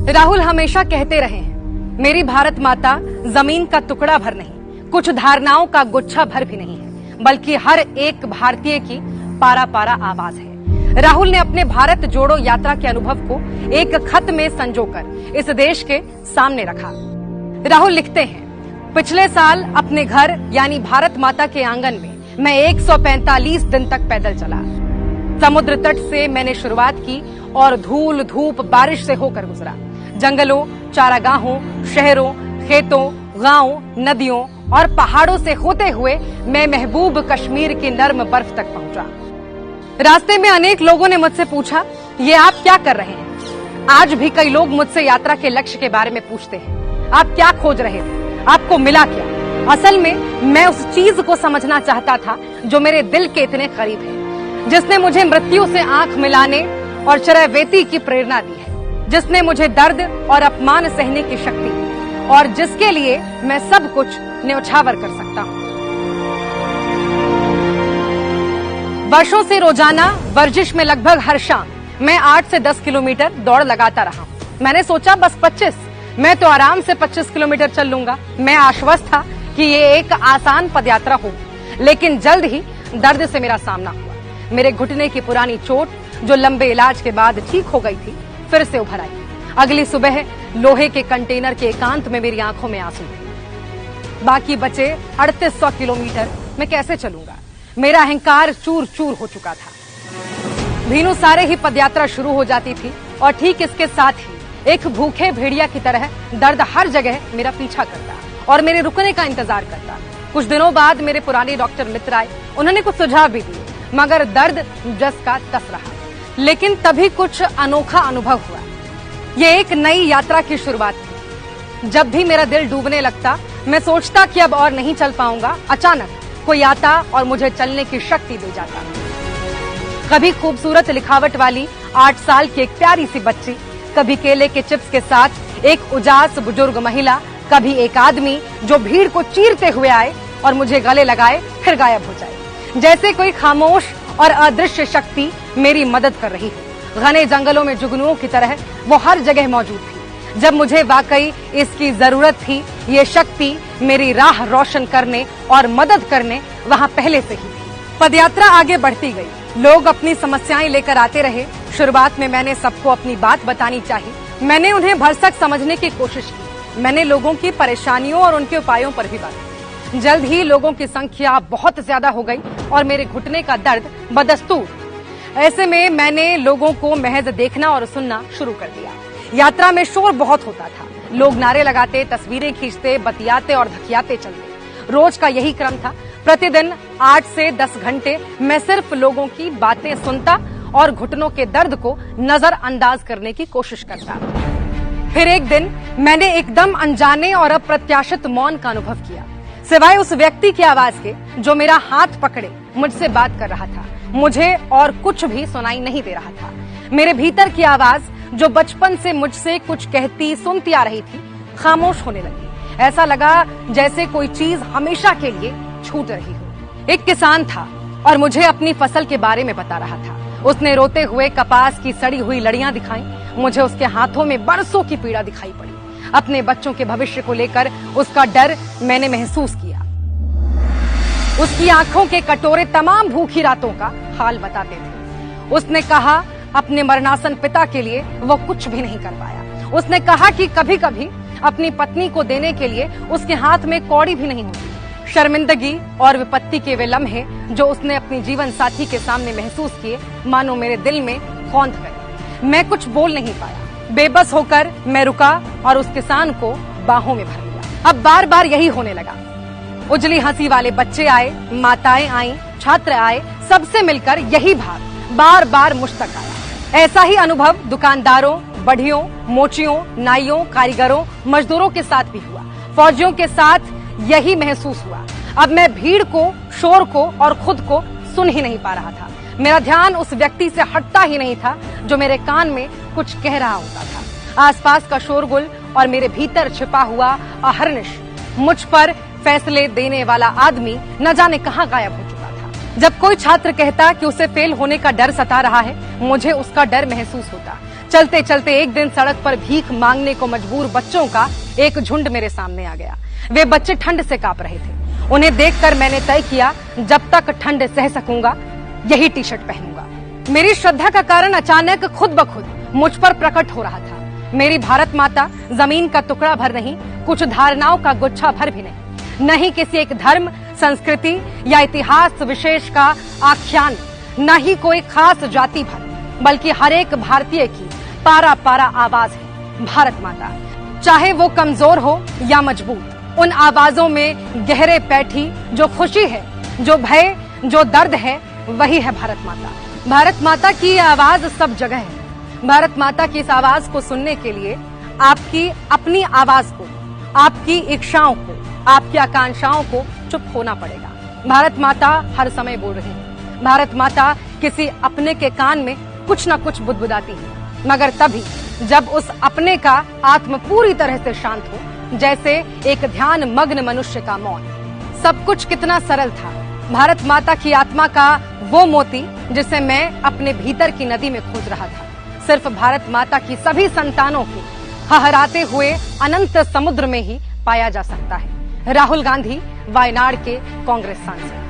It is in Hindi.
राहुल हमेशा कहते रहे हैं, मेरी भारत माता जमीन का टुकड़ा भर नहीं, कुछ धारणाओं का गुच्छा भर भी नहीं है, बल्कि हर एक भारतीय की पारा पारा आवाज है। राहुल ने अपने भारत जोड़ो यात्रा के अनुभव को एक खत में संजोकर इस देश के सामने रखा। राहुल लिखते हैं, पिछले साल अपने घर यानी भारत माता के आंगन में मैं 145 दिन तक पैदल चला। समुद्र तट से मैंने शुरुआत की और धूल धूप बारिश से होकर गुजरा। जंगलों, चारागाहों, शहरों, खेतों, गांवों, नदियों और पहाड़ों से होते हुए मैं महबूब कश्मीर की नर्म बर्फ तक पहुंचा। रास्ते में अनेक लोगों ने मुझसे पूछा, ये आप क्या कर रहे हैं? आज भी कई लोग मुझसे यात्रा के लक्ष्य के बारे में पूछते हैं, आप क्या खोज रहे थे? आपको मिला क्या? असल में मैं उस चीज को समझना चाहता था जो मेरे दिल के इतने करीब है, जिसने मुझे मृत्यु से आंख मिलाने और चरैवेती की प्रेरणा दी है, जिसने मुझे दर्द और अपमान सहने की शक्ति दी और जिसके लिए मैं सब कुछ न्यौछावर कर सकता हूँ। वर्षों से रोजाना वर्जिश में लगभग हर शाम मैं 8 से 10 किलोमीटर दौड़ लगाता रहा। मैंने सोचा बस 25, मैं तो आराम से 25 किलोमीटर चल लूंगा। मैं आश्वस्त था कि ये एक आसान पदयात्रा होगी, लेकिन जल्द ही दर्द से मेरा सामना हुआ। मेरे घुटने की पुरानी चोट जो लंबे इलाज के बाद ठीक हो गई थी, फिर से उभर आई। अगली सुबह लोहे के कंटेनर के एकांत में मेरी आंखों में आंसू थे। बाकी बचे 3800 किलोमीटर मैं कैसे चलूंगा? मेरा अहंकार चूर चूर हो चुका था। भीनु सारे ही पदयात्रा शुरू हो जाती थी और ठीक इसके साथ ही एक भूखे भेड़िया की तरह दर्द हर जगह मेरा पीछा करता और मेरे रुकने का इंतजार करता। कुछ दिनों बाद मेरे पुराने डॉक्टर मित्र आए, उन्होंने कुछ सुझाव भी दिए, मगर दर्द जस का तस रहा। लेकिन तभी कुछ अनोखा अनुभव हुआ। ये एक नई यात्रा की शुरुआत थी। जब भी मेरा दिल डूबने लगता, मैं सोचता कि अब और नहीं चल पाऊंगा, अचानक कोई आता और मुझे चलने की शक्ति दे जाता। कभी खूबसूरत लिखावट वाली 8 साल की एक प्यारी सी बच्ची, कभी केले के चिप्स के साथ एक उजास बुजुर्ग महिला, कभी एक आदमी जो भीड़ को चीरते हुए आए और मुझे गले लगाए फिर गायब हो जाए, जैसे कोई खामोश और अदृश्य शक्ति मेरी मदद कर रही हो। घने जंगलों में जुगनुओं की तरह वो हर जगह मौजूद थी। जब मुझे वाकई इसकी जरूरत थी, ये शक्ति मेरी राह रोशन करने और मदद करने वहां पहले से ही थी। पदयात्रा आगे बढ़ती गई। लोग अपनी समस्याएं लेकर आते रहे। शुरुआत में मैंने सबको अपनी बात बतानी चाहिए। मैंने उन्हें भरसक समझने की कोशिश की। मैंने लोगों की परेशानियों और उनके उपायों पर भी बात की। जल्द ही लोगों की संख्या बहुत ज्यादा हो गई और मेरे घुटने का दर्द बदस्तूर। ऐसे में मैंने लोगों को महज देखना और सुनना शुरू कर दिया। यात्रा में शोर बहुत होता था। लोग नारे लगाते, तस्वीरें खींचते, बतियाते और धकियाते चलते। रोज का यही क्रम था। प्रतिदिन 8 से 10 घंटे मैं सिर्फ लोगों की बातें सुनता और घुटनों के दर्द को नजरअंदाज करने की कोशिश करता। फिर एक दिन मैंने एकदम अनजाने और अप्रत्याशित मौन का अनुभव किया। सिवाय उस व्यक्ति की आवाज के जो मेरा हाथ पकड़े मुझसे बात कर रहा था, मुझे और कुछ भी सुनाई नहीं दे रहा था। मेरे भीतर की आवाज जो बचपन से मुझसे कुछ कहती सुनती आ रही थी, खामोश होने लगी। ऐसा लगा जैसे कोई चीज हमेशा के लिए छूट रही हो। एक किसान था और मुझे अपनी फसल के बारे में बता रहा था। उसने रोते हुए कपास की सड़ी हुई लड़ियां दिखाई। मुझे उसके हाथों में बरसों की पीड़ा दिखाई पड़ी। अपने बच्चों के भविष्य को लेकर उसका डर मैंने महसूस किया। उसकी आंखों के कटोरे तमाम भूखी रातों का हाल बताते थे। उसने कहा अपने मरणासन पिता के लिए वो कुछ भी नहीं कर पाया। उसने कहा कि कभी कभी अपनी पत्नी को देने के लिए उसके हाथ में कौड़ी भी नहीं होती। शर्मिंदगी और विपत्ति के वे लम्हे जो उसने अपनी जीवन साथी के सामने महसूस किए, मानो मेरे दिल में खौंध गए। मैं कुछ बोल नहीं पाया। बेबस होकर मैं रुका और उस किसान को बाहों में भर लिया। अब बार बार यही होने लगा। उजली हंसी वाले बच्चे आए, माताएं आईं, छात्र आए, सबसे मिलकर यही भाव बार बार मुझ तक आया। ऐसा ही अनुभव दुकानदारों, बढ़ियों, मोचियों, नाइयों, कारीगरों, मजदूरों के साथ भी हुआ। फौजियों के साथ यही महसूस हुआ। अब मैं भीड़ को, शोर को और खुद को सुन ही नहीं पा रहा था। मेरा ध्यान उस व्यक्ति से हटता ही नहीं था जो मेरे कान में कुछ कह रहा होता था। आसपास का शोरगुल और मेरे भीतर छिपा हुआ अहर्निश, मुझ पर फैसले देने वाला आदमी न जाने कहां गायब हो चुका था। जब कोई छात्र कहता कि उसे फेल होने का डर सता रहा है, मुझे उसका डर महसूस होता। चलते चलते एक दिन सड़क पर भीख मांगने को मजबूर बच्चों का एक झुंड मेरे सामने आ गया। वे बच्चे ठंड से कांप रहे थे। उन्हें देखकर मैंने तय किया, जब तक ठंड सह सकूंगा यही टी शर्ट पहनूंगा। मेरी श्रद्धा का कारण अचानक खुद ब खुद मुझ पर प्रकट हो रहा था। मेरी भारत माता जमीन का टुकड़ा भर नहीं, कुछ धारणाओं का गुच्छा भर भी नहीं किसी एक धर्म, संस्कृति या इतिहास विशेष का आख्यान, न ही कोई खास जाति भर, बल्कि हर एक भारतीय की पारा पारा आवाज है भारत माता। चाहे वो कमजोर हो या मजबूत, उन आवाजों में गहरे बैठी जो खुशी है, जो भय, जो दर्द है, वही है भारत माता। भारत माता की आवाज सब जगह है। भारत माता की इस आवाज को सुनने के लिए आपकी अपनी आवाज को, आपकी इच्छाओं को, आपकी आकांक्षाओं को चुप होना पड़ेगा। भारत माता हर समय बोल रही है। भारत माता किसी अपने के कान में कुछ न कुछ बुदबुदाती है, मगर तभी जब उस अपने का आत्म पूरी तरह से शांत हो, जैसे एक ध्यान मग्न मनुष्य का मौन। सब कुछ कितना सरल था। भारत माता की आत्मा का वो मोती जिसे मैं अपने भीतर की नदी में खोज रहा था, सिर्फ भारत माता की सभी संतानों के हहराते हुए अनंत समुद्र में ही पाया जा सकता है। राहुल गांधी, वायनाड के कांग्रेस सांसद।